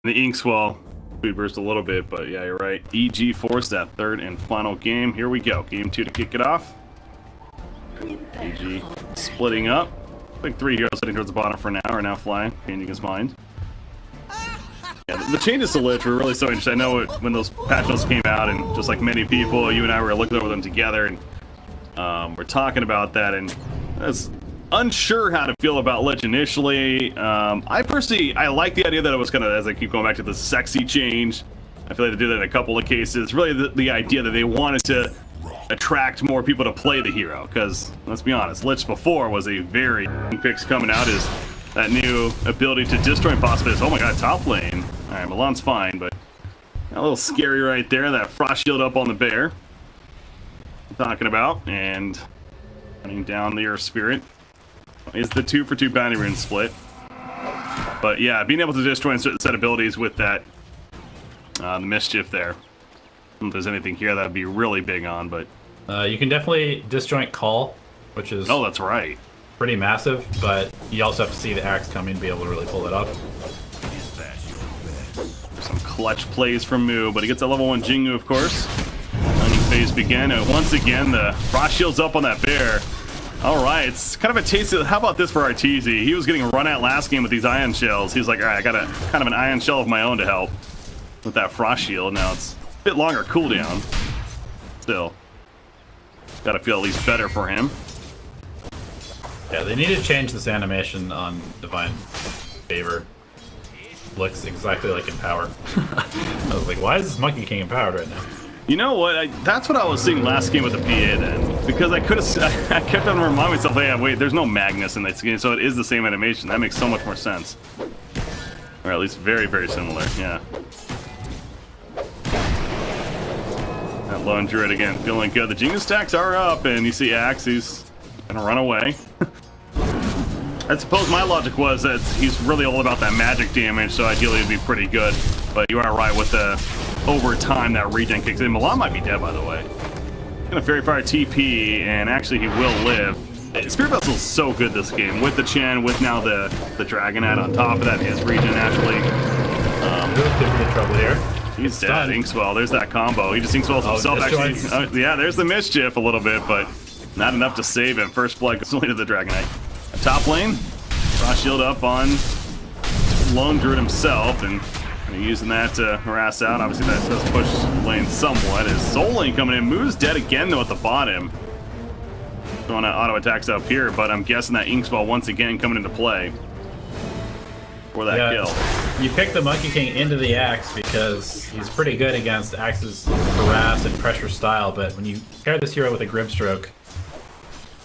The Inkswell food burst a little bit, but yeah, you're right. EG forced that third and final game. Here we go. Game 2 to kick it off. EG splitting up. I think 3 heroes heading towards the bottom for now are now flying, changing his mind. Yeah, the changes to Lich were really so interesting. I know when those patch notes came out, and just like many people, you and I were looking over them together, and we're talking about that, and I was unsure how to feel about Lich initially. I personally, I like the idea that it was kind of, as I keep going back to the sexy change, I feel like they did that in a couple of cases. Really the idea that they wanted to attract more people to play the hero, because let's be honest, Lich before was a very picks coming out is that new ability to destroy possibilities. Oh my god, top lane. All right, Milan's fine, but a little scary right there. That frost shield up on the bear. I'm talking about, and running down the Earth Spirit is the 2-for-2 bounty rune split. But yeah, being able to destroy certain set abilities with that the mischief there. I don't know if there's anything here that would be really big on, but you can definitely disjoint call, which is that's right, pretty massive, but you also have to see the axe coming to be able to really pull it up. Some clutch plays from Mu, but he gets a level 1 Jingu, of course. Running phase begin, and once again the frost shield's up on that bear. All right, it's kind of a taste of, how about this for Arteezy? He was getting run at last game with these ion shells. He's like, all right, I got a kind of an ion shell of my own to help with that frost shield. Now it's a bit longer cooldown. Still, got to feel at least better for him. Yeah, they need to change this animation on Divine Favor. Looks exactly like Empower. I was like, why is this Monkey King empowered right now? You know what? That's what I was seeing last game with the PA then, because I could have, I kept on reminding myself, hey, wait, there's no Magnus in this game, so it is the same animation. That makes so much more sense, or at least very, very similar. Yeah. That lone druid again, feeling good. The Jingu stacks are up, and you see Axe, he's gonna run away. I suppose my logic was that he's really all about that magic damage, so ideally it'd be pretty good. But you are right with the over time that regen kicks in. Milan might be dead, by the way. Gonna Fairy Fire TP, and actually he will live. Spirit Vessel is so good this game, with the Chen, with now the Dragonite on top of that, his regen naturally. Could be in trouble here. He's dead. Inkswell, there's that combo. He just Inkswells himself, actually. Yeah, there's the mischief a little bit, but not enough to save him. First blood goes only to the Dragonite. Top lane, frost shield up on Lone Druid himself, and using that to harass out. Obviously that does push lane somewhat. His Soul Lane coming in. Moo's dead again though at the bottom. Throwing out auto attacks up here, but I'm guessing that Inkswell once again coming into play for that kill. You pick the Monkey King into the axe because he's pretty good against Axe's harass and pressure style, but when you pair this hero with a Grimstroke,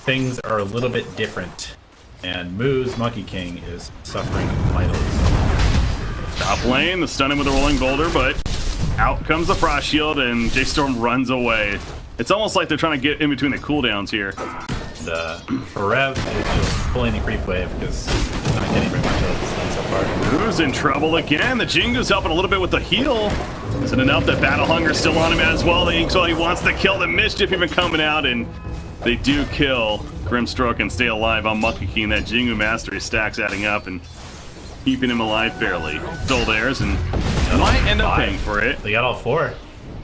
things are a little bit different. And Moo's Monkey King is suffering mightily. Top lane, the stunning with a rolling boulder, but out comes the frost shield, and J.Storm runs away. It's almost like they're trying to get in between the cooldowns here. The Forev is just pulling the creep wave because he's not getting very much of this thing so far. Moo's in trouble again. The Jingu's helping a little bit with the heal. Is it enough that Battle Hunger's still on him as well? The Inkswell, he wants to kill. The mischief even coming out, and they do kill Grimstroke and stay alive on Monkey King. That Jingu Mastery stacks adding up and keeping him alive fairly. Still theirs, and might end up paying for it. They got all 4.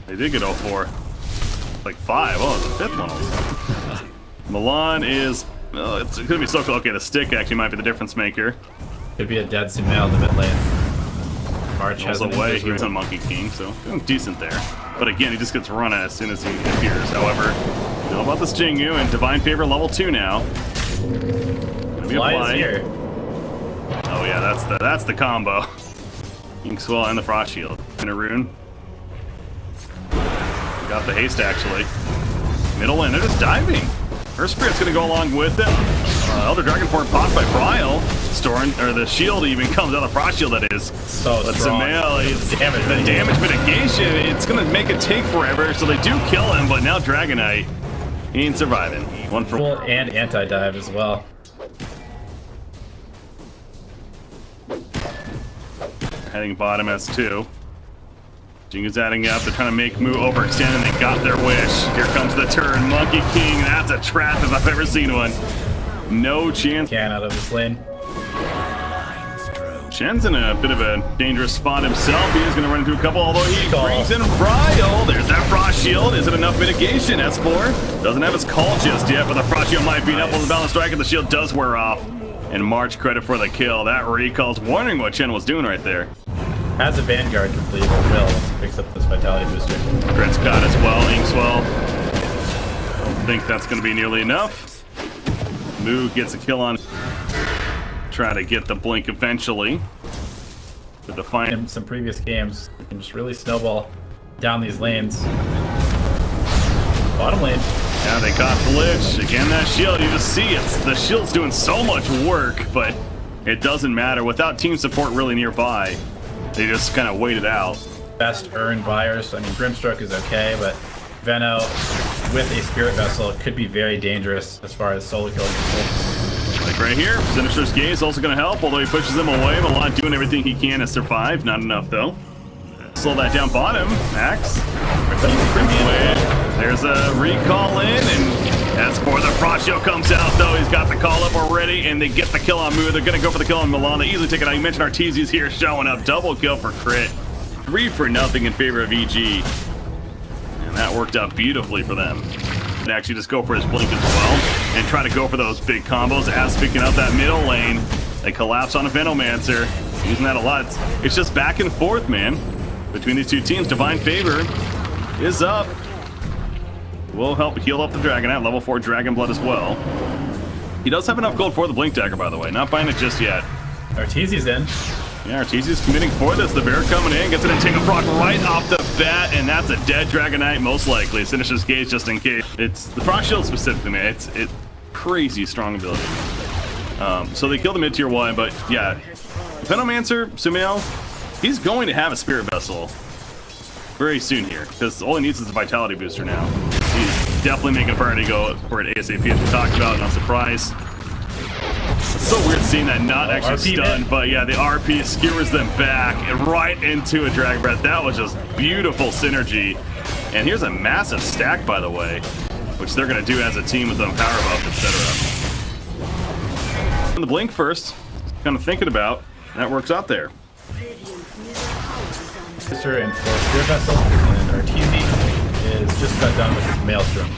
They did get all 4. Like 5. Oh, the 5th one also. Milan is... Oh, it's going to be so cool. Okay, the stick actually might be the difference maker. Could be a dead Sumail in the mid lane. March has away. He was on Monkey King, so doing decent there. But again, he just gets run at as soon as he appears. However, you know about this Jingu, and Divine Favor level 2 now. Gonna be applied here. Oh yeah, that's the combo. Inkswell and the frost shield. And a rune. Got the haste actually. Middle lane, they're just diving. Her Spirit's gonna go along with them. Elder Dragonborn popped by Bryle. Storm, or the shield even comes out of the frost shield, that is. So but strong. The damage mitigation, it's gonna make it take forever, so they do kill him, but now Dragonite, he ain't surviving. One for one. And anti-dive as well. Heading bottom as 2. Jingu's adding up. They're trying to make Mu overextend, and they got their wish. Here comes the turn. Monkey King. That's a trap if I've ever seen one. No chance. Can out of this lane. Shen's in a bit of a dangerous spot himself. He is going to run into a couple, although he brings in Bryle. There's that Frost Shield. Is it enough mitigation? S4 doesn't have his call just yet, but the Frost Shield might beat up on the balance strike, and the shield does wear off. And March credit for the kill. That recall's wondering what Chen was doing right there. Has a Vanguard complete, or will, once he picks up this Vitality Booster. Crit's got as well, Inkswell. Don't think that's going to be nearly enough. Moo gets a kill on. Try to get the blink eventually. To define in some previous games, you can just really snowball down these lanes. Bottom lane. Yeah, they caught the Lich. Again, that shield, you just see it. The shield's doing so much work, but it doesn't matter. Without team support really nearby, they just kind of wait it out. Best earned buyers. I mean, Grimstroke is okay, but Veno with a Spirit Vessel could be very dangerous as far as solo killing people. Like right here, Sinister's Gaze also going to help, although he pushes them away. Milan doing everything he can to survive. Not enough, though. Slow that down bottom. Axe. There's a recall in, and as for the Frost Shield comes out, though. He's got the call up already, and they get the kill on Moo. They're going to go for the kill on Milan. They easily take it out. You mentioned Arteezy's here showing up. Double kill for Crit. 3-0 in favor of EG. And that worked out beautifully for them. And actually just go for his blink as well, and try to go for those big combos. As speaking of that middle lane, they collapse on a Venomancer. Using that a lot. It's just back and forth, man. Between these two teams, Divine Favor is up. Will help heal up the Dragonite, level 4 Dragon Blood as well. He does have enough gold for the Blink Dagger, by the way. Not buying it just yet. Arteezy's in. Yeah, Arteezy's committing for this. The Bear coming in, gets it and take a proc right off the bat, and that's a dead Dragonite, most likely. Sinister's Gaze just in case. It's the Frost Shield specifically, man. It's crazy strong ability. So they kill the mid-tier 1, but yeah. Venomancer, Sumail, he's going to have a Spirit Vessel very soon here, because all he needs is a Vitality Booster now. He's definitely making a priority go for it ASAP, as we talked about, not surprised. It's so weird seeing that not actually stunned, but yeah, the RP skewers them back and right into a Drag Breath. That was just beautiful synergy. And here's a massive stack, by the way, which they're going to do as a team with them power buff, etc. And the blink first, kind of thinking about, that works out there. And for Spirit Vessel, and Arteezy is just about done with his Maelstrom.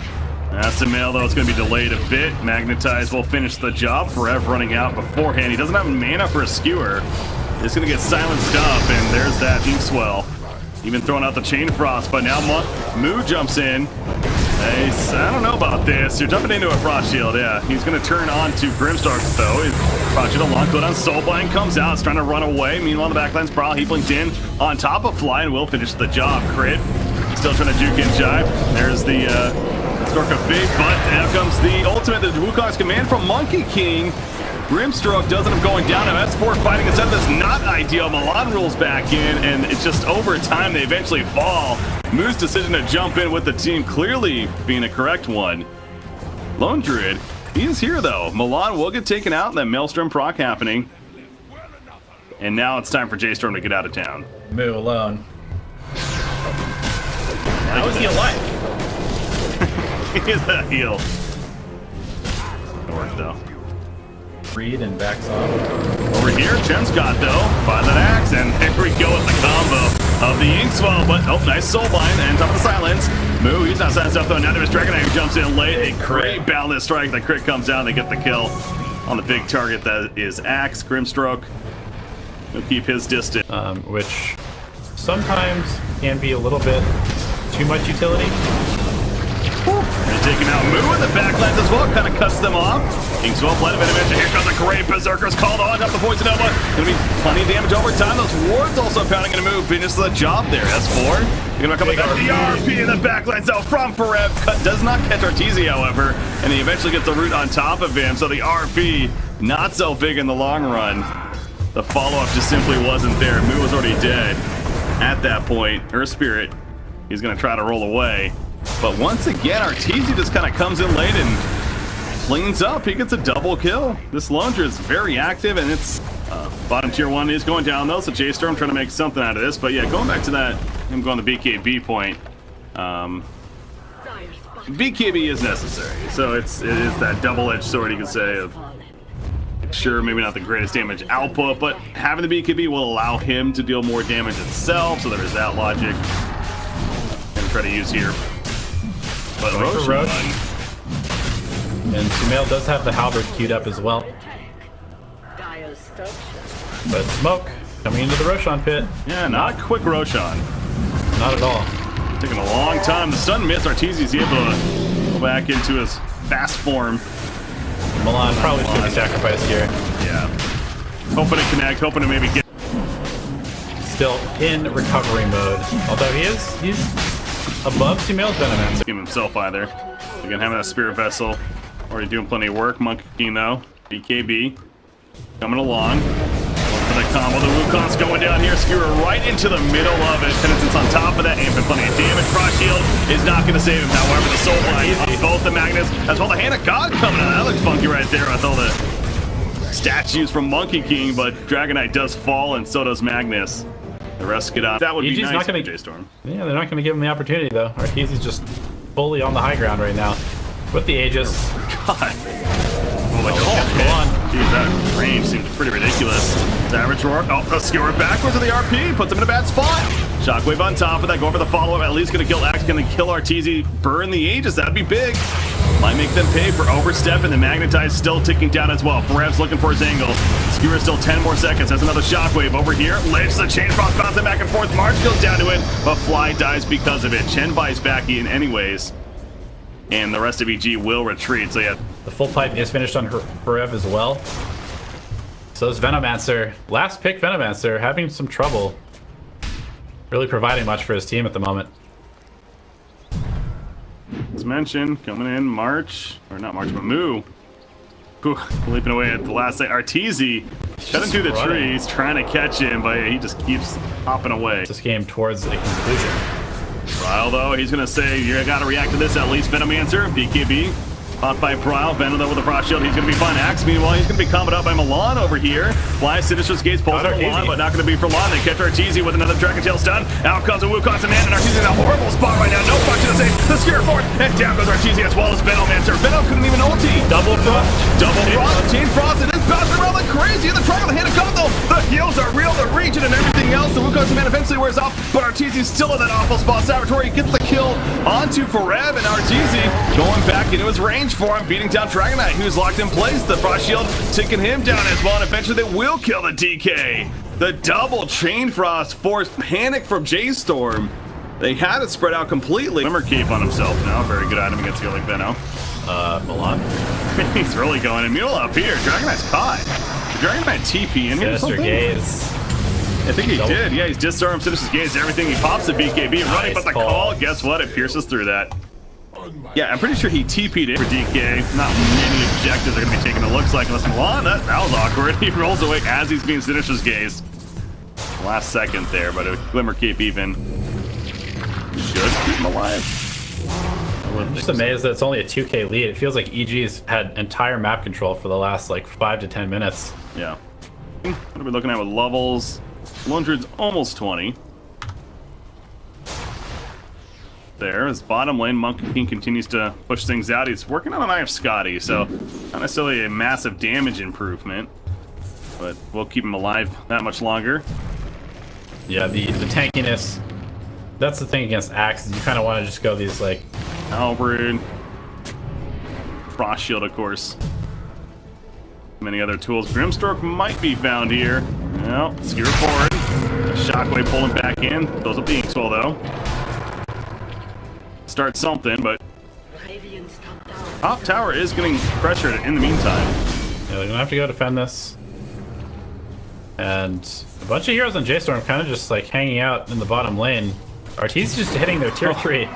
That's the mail, though. It's going to be delayed a bit. Magnetize will finish the job. Forever running out beforehand. He doesn't have mana for a skewer. He's going to get silenced up, and there's that Inkswell. Even throwing out the Chain Frost, but now Moo jumps in. I don't know about this. You're jumping into a Frost Shield, yeah. He's going to turn on to Grimstark, though. Frost Shield long clip on Soulblind comes out. It's trying to run away. Meanwhile, the backline's Brawl. He blinked in on top of Fly and will finish the job. Crit. Still trying to juke in Jive. There's the Stork of Fate, but now comes the ultimate, the Wukong's command from Monkey King. Grimstroke does end up going down. Now S4 fighting instead of this, not ideal. Milan rolls back in, and it's just over time they eventually fall. Moo's decision to jump in with the team clearly being a correct one. Lone Druid, he is here though. Milan will get taken out, that Maelstrom proc happening. And now it's time for J.Storm to get out of town. Moo alone. How is he alive? He is a heal. It worked though. Reed and backs off. Over here, Chen's got though, by that axe, and there we go with the combo of the Inkswell, but oh, nice Soulblind, and top of the silence. Moo, he's not silenced up though, now there's Dragonite who jumps in late, a great balance strike, the crit comes down, they get the kill on the big target that is Axe. Grimstroke, he'll keep his distance. Which sometimes can be a little bit too much utility. They're taking out Moo in the backlines as well, kind of cuts them off. Inkswell, Blade of Intervention, here comes a great Berserker's called on, up the Poison Nova. Gonna be plenty of damage over time. Those wards also pounding into Moo, finishes the job there. S4, you're gonna come with that DRP in the backlines out from Forev. Does not catch Arteezy, however, and he eventually gets the root on top of him, so the RP, not so big in the long run. The follow-up just simply wasn't there. Moo was already dead at that point. Her Spirit, he's gonna try to roll away. But once again, Arteezy just kind of comes in late and cleans up. He gets a double kill. This launcher is very active, and it's bottom tier 1 is going down though, so J.Storm trying to make something out of this. But yeah, going back to that, him going the BKB point, BKB is necessary. So it is that double-edged sword, you could say, of Sure, maybe not the greatest damage output, but having the BKB will allow him to deal more damage itself, so there is that logic. And try to use here. But Roshan. And Sumail does have the halberd queued up as well. But smoke coming into the Roshan pit. Yeah, not quick Roshan. Not at all. Taking a long time. The stun miss. Arteezy's able to go back into his fast form. Milan probably should be sacrificed here. Yeah. Hoping to connect, hoping to maybe get. Still in recovery mode. Although he's above Sumail's Venomancer. Give himself either. Again, having a Spirit Vessel. Already doing plenty of work. Monkey King though. BKB. Coming along. For the combo. The Wukong's going down here. Skewer right into the middle of it. Penitence on top of that. Amping plenty of damage. Frost Shield is not going to save him. However, the Soul Line on both the Magnus as well. The Hand of God coming out. That looks funky right there with all the statues from Monkey King. But Dragonite does fall and so does Magnus. The rest get out. That would be nice not for J.Storm. Yeah, they're not going to give him the opportunity though. Arteezy's just fully on the high ground right now. With the Aegis. God. Geez, that range seems pretty ridiculous. Savage Roar. Oh, the Skewer backwards of the RP. Puts him in a bad spot. Shockwave on top of that. Go for the follow-up. At least going to kill Axe. Going to kill Arteezy. Burn the Aegis. That'd be big. Might make them pay for overstep. And the Magnetize still ticking down as well. Ferev's looking for his angle. Skewer still 10 more seconds. That's another Shockwave over here. Lich the Chain Frost bouncing back and forth. March goes down to it. But Fly dies because of it. Chen buys back in anyways. And the rest of EG will retreat. So yeah. The full pipe is finished on Ferev as well. So is Venomancer. Last pick Venomancer having some trouble. Really providing much for his team at the moment. As mentioned, coming in March. Or not March, but Moo. Ooh, leaping away at the last second. Arteezy cutting through the trees, trying to catch him, but he just keeps hopping away. This game towards a conclusion. Trial though, he's gonna say you gotta react to this at least. Venomancer, BKB. Caught by Trial, Venom though with the Frost Shield, he's gonna be fine. Axe meanwhile, he's gonna be comboed up by Milan over here. Flies Sinister's Gates, pulls out Milan, but not gonna be for long. They catch Arteezy with another Dragon Tail stun. Out comes a Wukong man, and Arteezy in a horrible spot right now. No function to save. The Skewer forward, and down goes Arteezy as well as Venomancer. Venom couldn't even ulti. Double Frost. Double Frost, Chain Frost, it is bouncing around like crazy. In the triangle, the Hand of God though. The heals are real, the region and everything else. The Wukong man eventually wears off, but Arteezy's still in that awful spot. Saboteur gets the kill onto Ferev, and Arteezy going back into his range for him, beating down Dragonite, who's locked in place. The Frost Shield taking him down as well, and eventually they will kill the DK. The double Chain Frost forced panic from J.Storm. They had it spread out completely. Glimmer Cape on himself now. Very good item against Healing Venom. Milan. He's really going. And Mule up here. Dragonite's caught. Dragonite TP in here. Sinister Gaze. I think he did. Yeah, he's J.Storm, Sinister's Gaze, everything. He pops the BKB running, but the call, guess what? It pierces through that. Yeah, I'm pretty sure he TP'd it for DK. Not many objectives are going to be taken, it looks like, unless Milan. That was awkward. He rolls away as he's being Sinister's Gaze. Last second there, but a Glimmer Cape even should keep him alive. I'm just amazed that it's only a 2k lead. It feels like EG's had entire map control for the last like 5 to 10 minutes. Yeah. What are we looking at with levels? Lundred's almost 20. There, his bottom lane, Monkey King continues to push things out. He's working on an Eye of Scotty, so not necessarily a massive damage improvement, but we'll keep him alive that much longer. Yeah, the tankiness, that's the thing against Axe, is you kind of want to just go these like... Halberd, Frost Shield, of course. Many other tools. Grimstroke might be found here. Well, Skewer forward. Shockwave pulling back in. Those up the Inkswell, though. Start something, but top tower is getting pressured in the meantime. Yeah, they're gonna have to go defend this. And a bunch of heroes on J.Storm kind of just like hanging out in the bottom lane. Arteezy's just hitting their tier 3.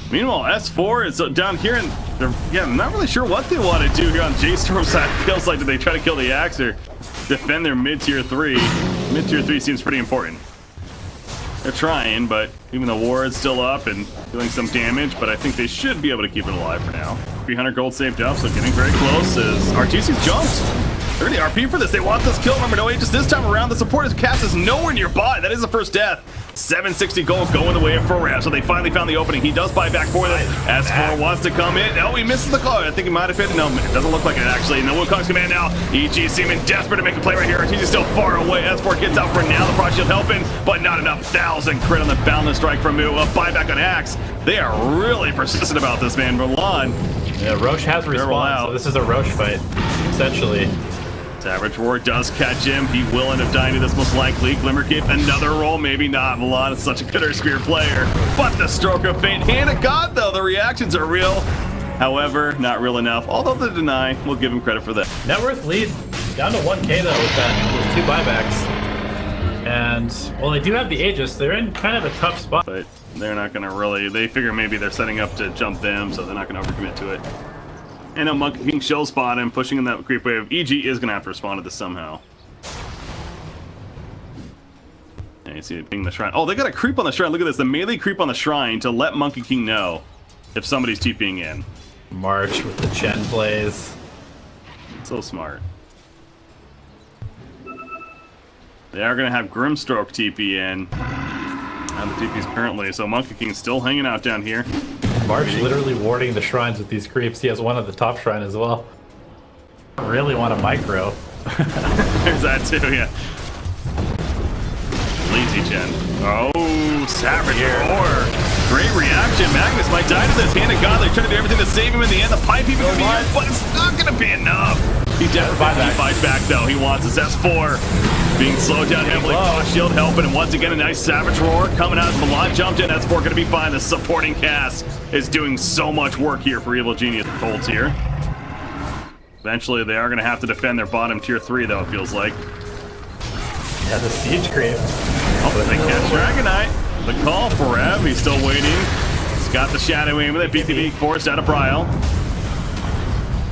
Meanwhile, S4 is down here, and they're not really sure what they want to do here on J.Storm's side. It feels like, do they try to kill the Axe or defend their mid-tier 3? Mid-tier 3 seems pretty important. They're trying, but even the ward's still up and doing some damage, but I think they should be able to keep it alive for now. 300 gold saved up, so getting very close as Arteezy's jumped. They're the RP for this. They want this kill. Remember, no Aegis this time around. The support is cast is nowhere nearby. That is the first death. 760 gold going the way of Ferrer. So they finally found the opening. He does buy back for them. S4 wants to come in. Oh, he misses the call. I think he might have hit it. No, it doesn't look like it actually. And the Wukong's command now. EG seeming desperate to make a play right here. RTG's still far away. S4 gets out for now. The Frost Shield helping, but not enough. 1,000 crit on the Boundless Strike from Mu. A buyback on Axe. They are really persistent about this, man. Milan. Yeah, Roche has respawned, so this is a Roche fight, essentially. Savage Roar does catch him. He will end up dying to this most likely. Glimmerkeep, another roll, maybe not. Milan is such a good Spear player. But the Stroke of Fate, hand of God though, the reactions are real. However, not real enough. Although the deny, we'll give him credit for that. Net worth lead down to 1K though with 2 buybacks. And, well, they do have the Aegis. They're in kind of a tough spot. But they're not going to really, they figure maybe they're setting up to jump them, so they're not going to overcommit to it. And a Monkey King shell spot and pushing in that creep wave. EG is going to have to respond to this somehow. And you see it ping the shrine. Oh, they got a creep on the shrine. Look at this. The melee creep on the shrine to let Monkey King know if somebody's TPing in. March with the Chen plays. So smart. They are going to have Grimstroke TP in. And the TP's currently, so Monkey King's still hanging out down here. March literally warding the shrines with these creeps. He has one at the top shrine as well. I really want a micro. There's that too, yeah. Lazy Chen. Oh, Savage Roar. Great reaction. Magnus might die to this. Hand of God, they're trying to do everything to save him in the end. The pipe even could be here, but it's not going to be enough. He definitely fights back though. He wants his S4. Being slowed down heavily. Frost Shield helping, and once again a nice Savage Roar coming out. Milan jumped in. S4 going to be fine. The supporting cast is doing so much work here for Evil Genius Colts here. Eventually, they are going to have to defend their bottom tier 3, though, it feels like. Yeah, the siege creep. Oh, they catch Dragonite. The call for Rev. He's still waiting. He's got the Shadow Aim with it. BTV forced out of Brile.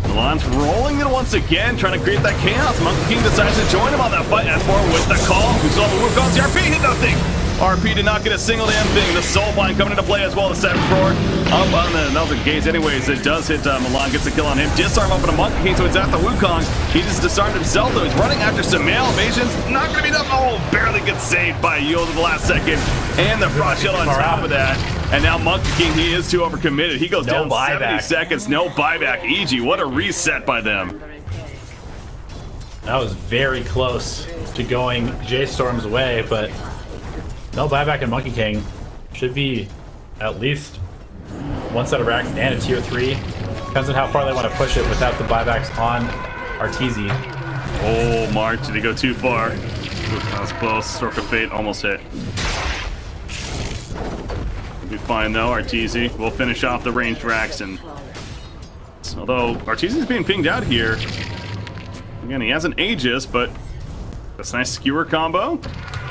Milan's rolling it once again, trying to create that chaos. Monkey King decides to join him on that fight. S4 with the call. We saw the Wukong's RP hit nothing. RP did not get a single damn thing. The Soulbind coming into play as well. The Savage Roar up on the Nelson Gaze. Anyways, it does hit Milan, gets the kill on him. Disarm up on a Monkey King, so it's at the Wukong. He just disarmed himself, though. He's running after some male evasions. Not going to be enough. Oh, barely gets saved by Yield at the last second. And the Frost Shield on top of that. And now Monkey King, he is too overcommitted. He goes down 70 seconds. No buyback. EG, what a reset by them. That was very close to going J.Storm's way, but no buyback in Monkey King. Should be at least one set of racks and a tier 3. Depends on how far they want to push it without the buybacks on Arteezy. Oh, Mark, did he go too far? That was close. Stroke of Fate almost hit. We'll be fine though. Arteezy will finish off the ranged racks, and although Arteezy's being pinged out here, again he has an Aegis, but that's a nice skewer combo.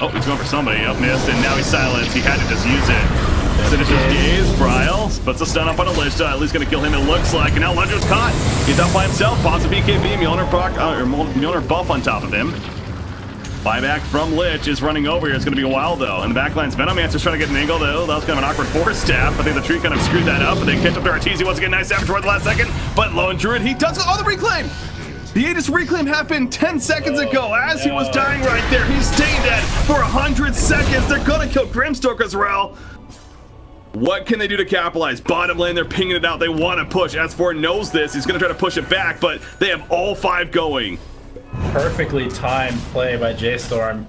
Oh, he's going for somebody. Up missed, and now he's silenced. He had to just use it. Finishes Gaze. Brile puts a stun up on Alishta. At least going to kill him, it looks like. And now Ledger's caught. He's up by himself. Pops a BKB. Mjolnir buff on top of him. Buyback from Lich is running over here. It's going to be a while, though. And the backline's Venomancer's trying to get an angle, though. That was kind of an awkward force stab. I think the tree kind of screwed that up. But they catch up to Arteezy once again. Nice Savage toward the last second. But Lone Druid, he does go. Oh, the reclaim! The Aegis reclaim happened 10 seconds ago as he was dying right there. He stayed dead for 100 seconds. They're going to kill Grimstroke as well. What can they do to capitalize? Bottom lane, they're pinging it out. They want to push. S4 knows this. He's going to try to push it back, but they have all 5 going. Perfectly timed play by J.Storm.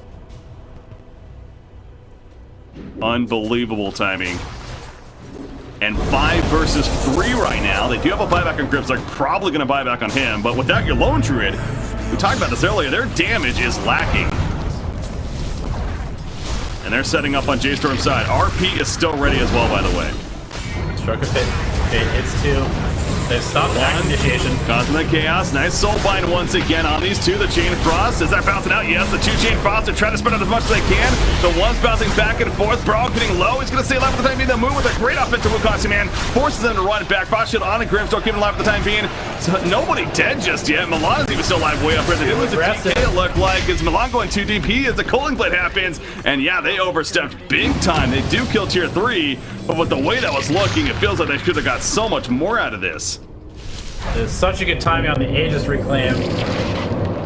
Unbelievable timing. And 5 versus 3 right now. They do have a buyback on Grips. They're probably going to buy back on him, but without your Lone Druid, we talked about this earlier, their damage is lacking. And they're setting up on J.Storm's side. RP is still ready as well, by the way. Stroke of Fate. Okay, it's 2. They've stopped act initiation. Cosmic Chaos. Nice Soulbind once again on these 2. The Chain Frost. Is that bouncing out? Yes, the 2 Chain Frost. They're trying to spread out as much as they can. The one's bouncing back and forth. Brawl getting low. He's going to stay alive for the time being. The move with a great offensive Wukong man forces them to run back. Frost Shield on and Grimstroke keeping alive for the time being. So nobody dead just yet. Milan is even still alive way up here. They lose a TK, it looked like. Is Milan going too deep? He as the Cooling Blade happens. And yeah, they overstepped big time. They do kill tier 3. But with the way that was looking, it feels like they should have got so much more out of this. There's such a good timing on the Aegis reclaim.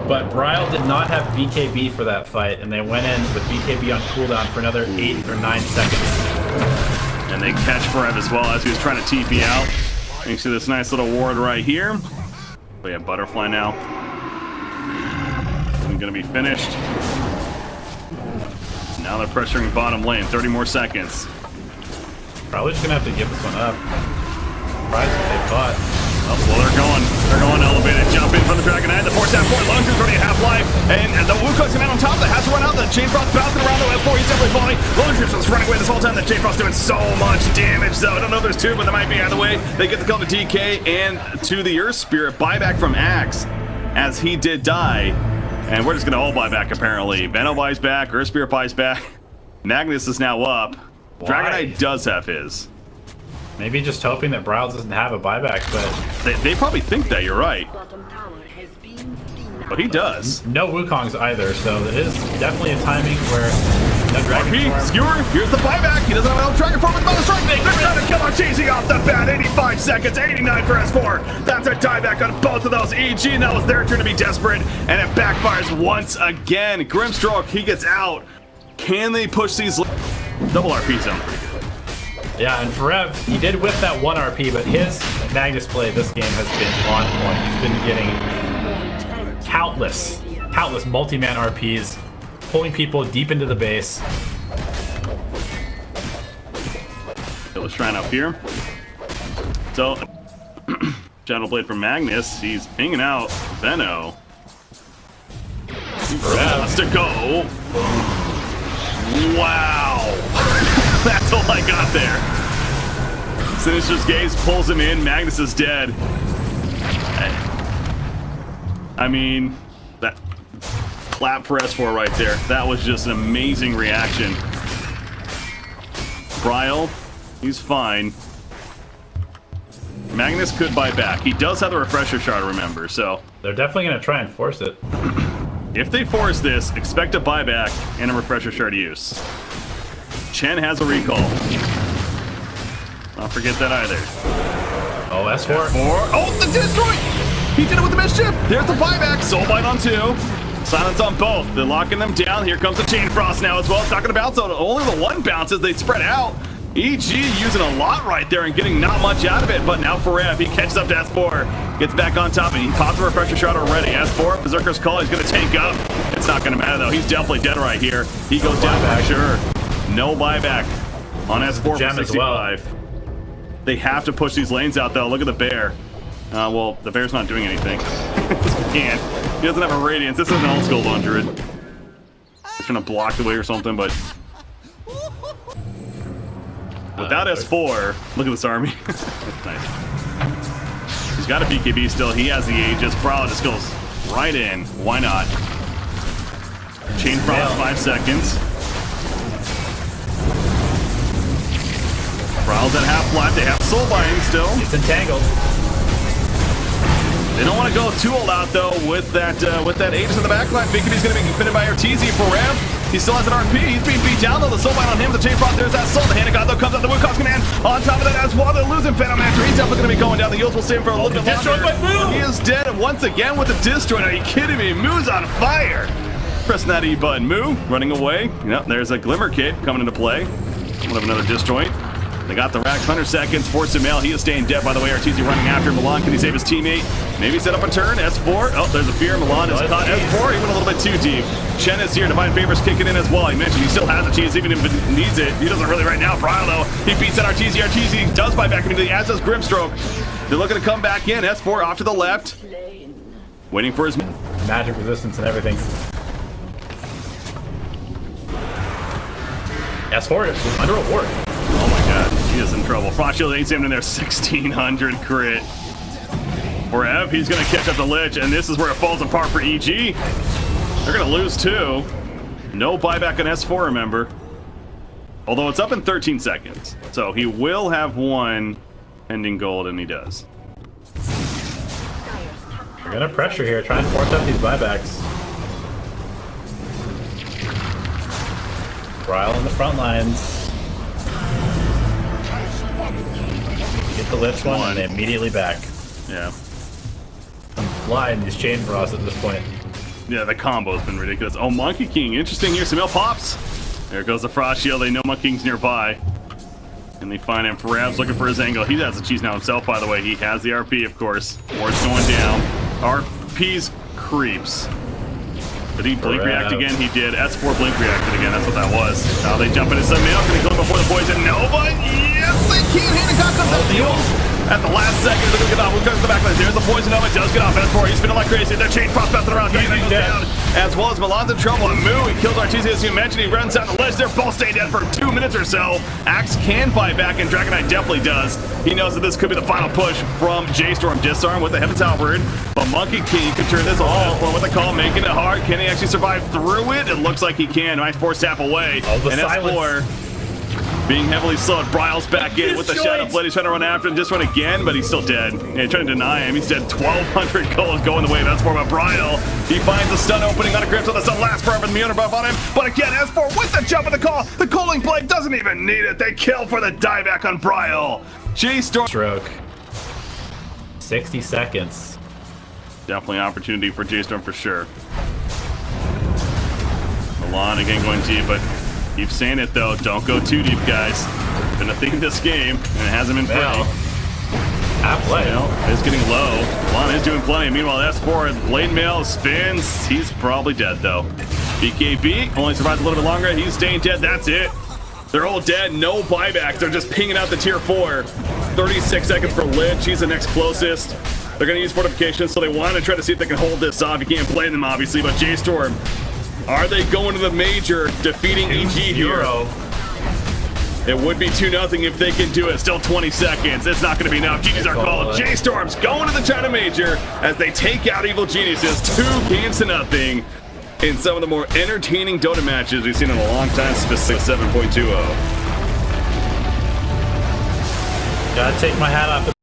But Bryle did not have BKB for that fight, and they went in with BKB on cooldown for another 8 or 9 seconds. And they catch Forev as well as he was trying to TP out. Thanks to this nice little ward right here. We have Butterfly now. I'm gonna be finished. Now they're pressuring bottom lane. 30 more seconds. Probably just gonna have to give this one up. Surprised if they fought. Oh, well, they're going elevated, jump in from the Dragon Eye, the force out forward, Lone Drew's already at half-life, and the Wukong's coming out on top, that has to run out, the Chain Frost bouncing around the F4, he's definitely falling, Lone Drew's just running away this whole time, the Chain Frost doing so much damage, though, I don't know if there's two, but there might be either way, they get the kill to DK, and to the Earth Spirit, buyback from Axe, as he did die, and we're just gonna all buy back apparently, Benno buys back, Earth Spirit buys back, Magnus is now up, Dragon Eye does have his. Maybe just hoping that Bryle doesn't have a buyback, but... They probably think that, you're right. But he does. No Wukongs either, so it is definitely a timing where... No Dragon RP, Skewer, here's the buyback. He doesn't have a Dragon Form with Mother Strike. They're trying to kill our cheesy off the bat. 85 seconds, 89 for S4. That's a dieback on both of those. EG, and that was their turn to be desperate. And it backfires once again. Grimstroke, he gets out. Can they push these... Double RP zone pretty good. Yeah, and Forev, he did whip that 1 RP, but his Magnus play this game has been on point. He's been getting countless multi-man RPs, pulling people deep into the base. Kill the Shrine up here. So, Shadow Blade from Magnus, he's pinging out Benno. Forev wants to go. Wow. That's all I got there. Sinister's Gaze pulls him in. Magnus is dead. I mean, that clap for S4 right there. That was just an amazing reaction. Bryle, he's fine. Magnus could buy back. He does have the refresher shard, remember, so. They're definitely going to try and force it. If they force this, expect a buyback and a refresher shard use. Chen has a recall. Don't forget that either. Oh, S4. Oh, the destroy! He did it with the mischief. There's the buyback. Soulbite on 2. Silence on both. They're locking them down. Here comes the Chain Frost now as well. It's not going to bounce out. Only the 1 bounces. They spread out. EG using a lot right there and getting not much out of it. But now Forev, he catches up to S4. Gets back on top. And he pops a refresher shot already. S4, Berserker's Call. He's going to tank up. It's not going to matter though. He's definitely dead right here. He goes down for sure. No buyback on S4 for 65. Well. They have to push these lanes out, though. Look at the bear. Well, the bear's not doing anything. He can't. He doesn't have a radiance. This is an old school 100. He's trying to block the way or something, but... Without S4, look at this army. That's nice. He's got a BKB still. He has the Aegis. Bryle just goes right in. Why not? Chain Frost, 5 seconds. Bryle's at half-life. They have soul binding still. It's entangled. They don't want to go too all out though with that Aegis in the backline. Thinking he's going to be defended by Arteezy for Rev. He still has an RP. He's being beat down though. The soul bind on him. The Chain Frost. There's that soul. The hand of God though comes out. The Wukong's command on top of that as well. They're losing Venomancer. He's definitely going to be going down. The Eels will save him for a little bit longer. He is dead once again with the Destroy. Are you kidding me? Moo's on fire. Pressing that E button. Moo running away. Yep, there's a Glimmer Kit coming into play. We'll have another Disjoint. They got the racks, 100 seconds, force him out. He is staying dead, by the way. Arteezy running after Milan. Can he save his teammate? Maybe set up a turn. S4. Oh, there's a fear. Milan is caught. S4, he went a little bit too deep. Chen is here. Divine Favor's kicking in as well. He mentioned he still has a cheese, even if he needs it. He doesn't really right now. Bryle, though, he beats that Arteezy. Arteezy does buy back immediately, as does Grimstroke. They're looking to come back in. S4 off to the left. Waiting for his... Magic resistance and everything. S4 is under a ward. Oh my god, he is in trouble. Frost Shield ain't him in there, 1600 crit. Rev, he's gonna catch up the Lich, and this is where it falls apart for EG. They're gonna lose too. No buyback on S4, remember. Although it's up in 13 seconds. So he will have 1 pending gold, and he does. We're gonna pressure here, try and force out these buybacks. Bryle in the front lines. Get the Lich one, and they immediately back. Yeah. I'm flying these Chain Frost at this point. Yeah, the combo's been ridiculous. Oh, Monkey King, interesting here. Samil pops. There goes the Frost Shield. They know Monkey King's nearby. And they find him. Farab's looking for his angle. He has the cheese now himself, by the way. He has the RP, of course. Ward's going down. RP's creeps. Did he blink react again? He did. S4 blink reacted again. That's what that was. Now they jump into some mail. Can they kill him before the poison? No, but yes, they can. Hancock comes out the at the last second. They're going to get off. Who comes the back line? There's the poison. No, it does get off. S4. He's spinning like crazy. Their chain frost bouncing around. He's down. As well as Milan's in trouble. And Moo, he kills Artesia, as you mentioned. He runs down the ledge. They're both staying dead for 2 minutes or so. Axe can fight back, and Dragonite definitely does. He knows that this could be the final push from J.Storm. Disarm with the Heaven's Halberd. But Monkey King can turn this all with a call, making it hard. Can he actually survive through it? It looks like he can. Nice force tap away. Oh, and S4 being heavily slowed. Bryle's back in with the Shadow Blade. He's trying to run after him. Just run again, but he's still dead. Yeah, he's trying to deny him. He's dead. 1,200 gold going the way of S4, but Bryle, he finds the stun opening on a grip, so the stun lasts forever. The Meowner buff on him. But again, S4 with the jump of the call. The Cooling Blade doesn't even need it. They kill for the dieback on Bryle. J.Storm. Stroke. 60 seconds. Definitely an opportunity for J.Storm for sure. Milan again going deep, but keep saying it though. Don't go too deep, guys. Been a theme this game, and it hasn't been pretty. It's getting low. Milan is doing plenty. Meanwhile, S4 Blade Mail spins. He's probably dead though. BKB only survives a little bit longer. He's staying dead. That's it. They're all dead. No buybacks. They're just pinging out the tier 4. 36 seconds for Lich. He's the next closest. They're going to use fortifications, so they want to try to see if they can hold this off. You can't blame them, obviously, but J.Storm, are they going to the major, defeating EG here? It would be 2-0 if they can do it. Still 20 seconds. It's not going to be enough. GG's are called. J.Storm's going to the China Major as they take out Evil Geniuses 2-0 in some of the more entertaining Dota matches we've seen in a long time, specifically 7.20. Gotta take my hat off.